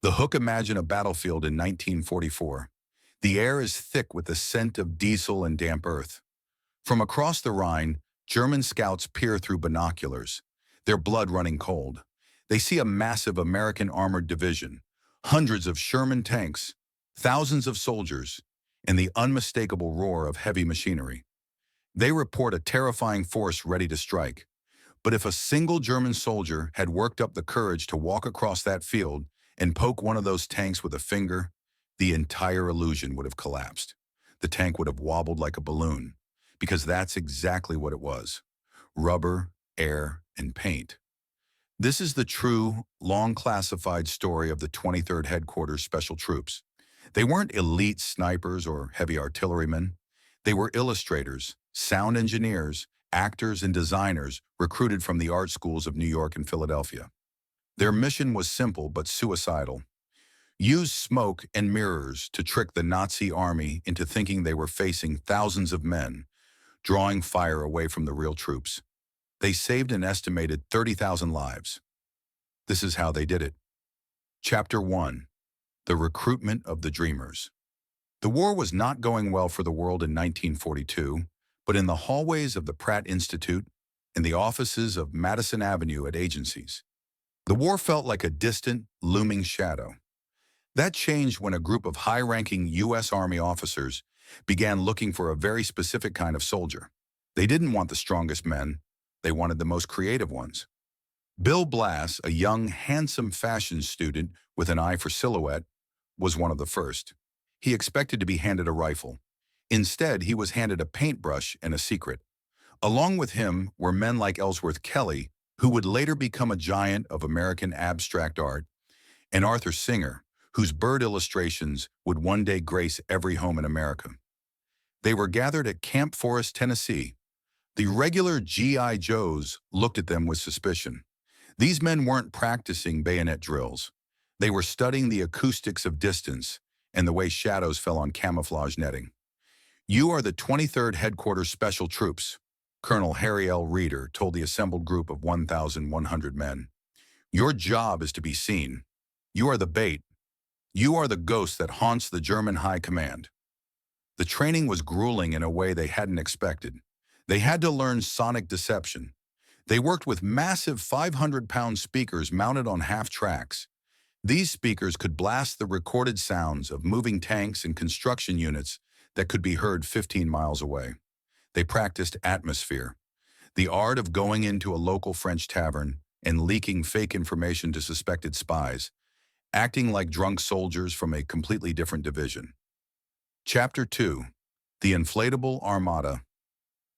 The Hook imagine a battlefield in 1944. The air is thick with the scent of diesel and damp earth. From across the Rhine, German scouts peer through binoculars, their blood running cold. They see a massive American armored division, hundreds of Sherman tanks, thousands of soldiers, and the unmistakable roar of heavy machinery. They report a terrifying force ready to strike. But if a single German soldier had worked up the courage to walk across that field and poke one of those tanks with a finger, the entire illusion would have collapsed. The tank would have wobbled like a balloon, because that's exactly what it was: rubber, air, and paint. This is the true, long-classified story of the 23rd Headquarters Special Troops. They weren't elite snipers or heavy artillerymen. They were illustrators, sound engineers, actors, and designers recruited from the art schools of New York and Philadelphia. Their mission was simple but suicidal: use smoke and mirrors to trick the Nazi army into thinking they were facing thousands of men, drawing fire away from the real troops. They saved an estimated 30,000 lives. This is how they did it. Chapter 1. The Recruitment of the Dreamers. The war was not going well for the world in 1942, but in the hallways of the Pratt Institute, in the offices of Madison Avenue at agencies, the war felt like a distant, looming shadow. That changed when a group of high-ranking U.S. Army officers began looking for a very specific kind of soldier. They didn't want the strongest men. They wanted the most creative ones. Bill Blass, a young, handsome fashion student with an eye for silhouette, was one of the first. He expected to be handed a rifle. Instead, he was handed a paintbrush and a secret. Along with him were men like Ellsworth Kelly, who would later become a giant of American abstract art, and Arthur Singer, whose bird illustrations would one day grace every home in America. They were gathered at Camp Forest, Tennessee. The regular G.I. Joes looked at them with suspicion. These men weren't practicing bayonet drills. They were studying the acoustics of distance and the way shadows fell on camouflage netting. "You are the 23rd Headquarters Special Troops," Colonel Harry L. Reeder told the assembled group of 1,100 men. "Your job is to be seen. You are the bait. You are the ghost that haunts the German High Command." The training was grueling in a way they hadn't expected. They had to learn sonic deception. They worked with massive 500-pound speakers mounted on half-tracks. These speakers could blast the recorded sounds of moving tanks and construction units that could be heard 15 miles away. They practiced atmosphere, the art of going into a local French tavern and leaking fake information to suspected spies, acting like drunk soldiers from a completely different division. Chapter 2. The Inflatable Armada.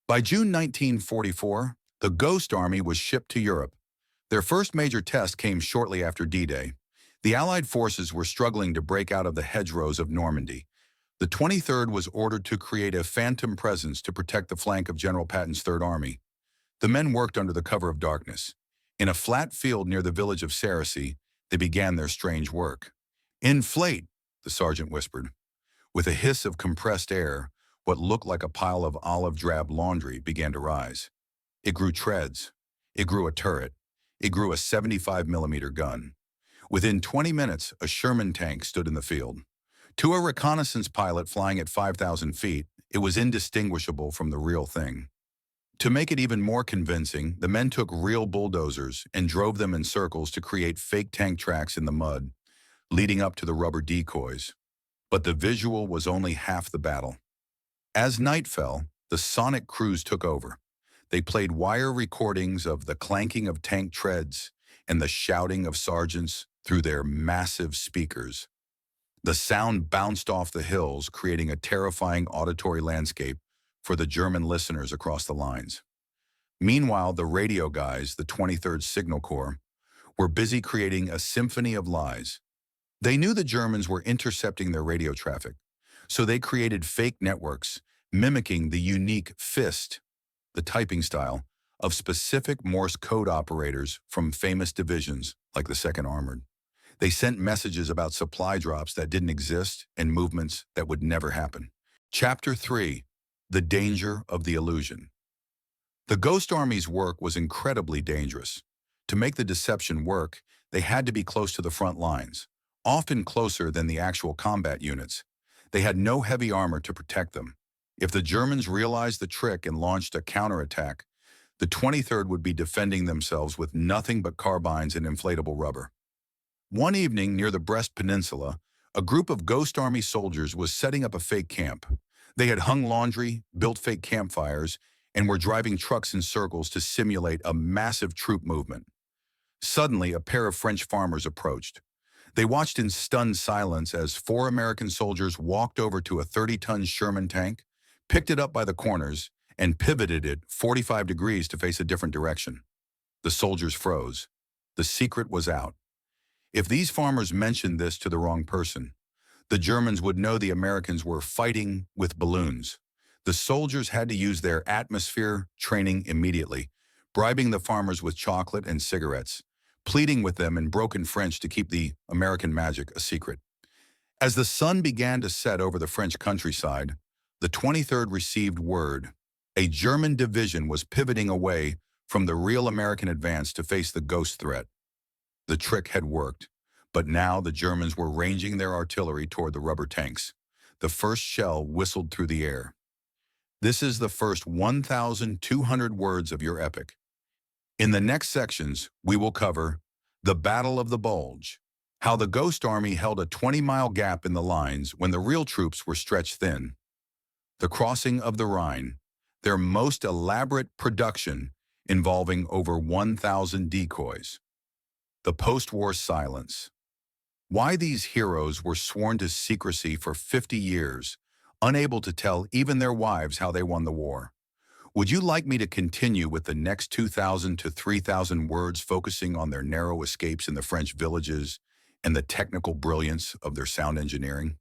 By June 1944, the Ghost Army was shipped to Europe. Their first major test came shortly after D-Day. The Allied forces were struggling to break out of the hedgerows of Normandy. The 23rd was ordered to create a phantom presence to protect the flank of General Patton's Third Army. The men worked under the cover of darkness. In a flat field near the village of Secrecy, they began their strange work. "Inflate," the sergeant whispered. With a hiss of compressed air, what looked like a pile of olive-drab laundry began to rise. It grew treads. It grew a turret. It grew a 75-millimeter gun. Within 20 minutes, a Sherman tank stood in the field. To a reconnaissance pilot flying at 5,000 feet, it was indistinguishable from the real thing. To make it even more convincing, the men took real bulldozers and drove them in circles to create fake tank tracks in the mud, leading up to the rubber decoys. But the visual was only half the battle. As night fell, the sonic crews took over. They played wire recordings of the clanking of tank treads and the shouting of sergeants through their massive speakers. The sound bounced off the hills, creating a terrifying auditory landscape for the German listeners across the lines. Meanwhile, the radio guys, the 23rd Signal Corps, were busy creating a symphony of lies. They knew the Germans were intercepting their radio traffic, so they created fake networks, mimicking the unique fist, the typing style, of specific Morse code operators from famous divisions like the 2nd Armored. They sent messages about supply drops that didn't exist and movements that would never happen. Chapter 3. The Danger of the Illusion. The Ghost Army's work was incredibly dangerous. To make the deception work, they had to be close to the front lines, often closer than the actual combat units. They had no heavy armor to protect them. If the Germans realized the trick and launched a counterattack, the 23rd would be defending themselves with nothing but carbines and inflatable rubber. One evening near the Brest Peninsula, a group of Ghost Army soldiers was setting up a fake camp. They had hung laundry, built fake campfires, and were driving trucks in circles to simulate a massive troop movement. Suddenly, a pair of French farmers approached. They watched in stunned silence as four American soldiers walked over to a 30-ton Sherman tank, picked it up by the corners, and pivoted it 45 degrees to face a different direction. The soldiers froze. The secret was out. If these farmers mentioned this to the wrong person, the Germans would know the Americans were fighting with balloons. The soldiers had to use their atmosphere training immediately, bribing the farmers with chocolate and cigarettes, pleading with them in broken French to keep the American magic a secret. As the sun began to set over the French countryside, the 23rd received word. A German division was pivoting away from the real American advance to face the ghost threat. The trick had worked, but now the Germans were ranging their artillery toward the rubber tanks. The first shell whistled through the air. This is the first 1,200 words of your epic. In the next sections, we will cover the Battle of the Bulge, how the Ghost Army held a 20-mile gap in the lines when the real troops were stretched thin, the crossing of the Rhine, their most elaborate production involving over 1,000 decoys, the post-war silence, why these heroes were sworn to secrecy for 50 years, unable to tell even their wives how they won the war. Would you like me to continue with the next 2,000 to 3,000 words focusing on their narrow escapes in the French villages and the technical brilliance of their sound engineering?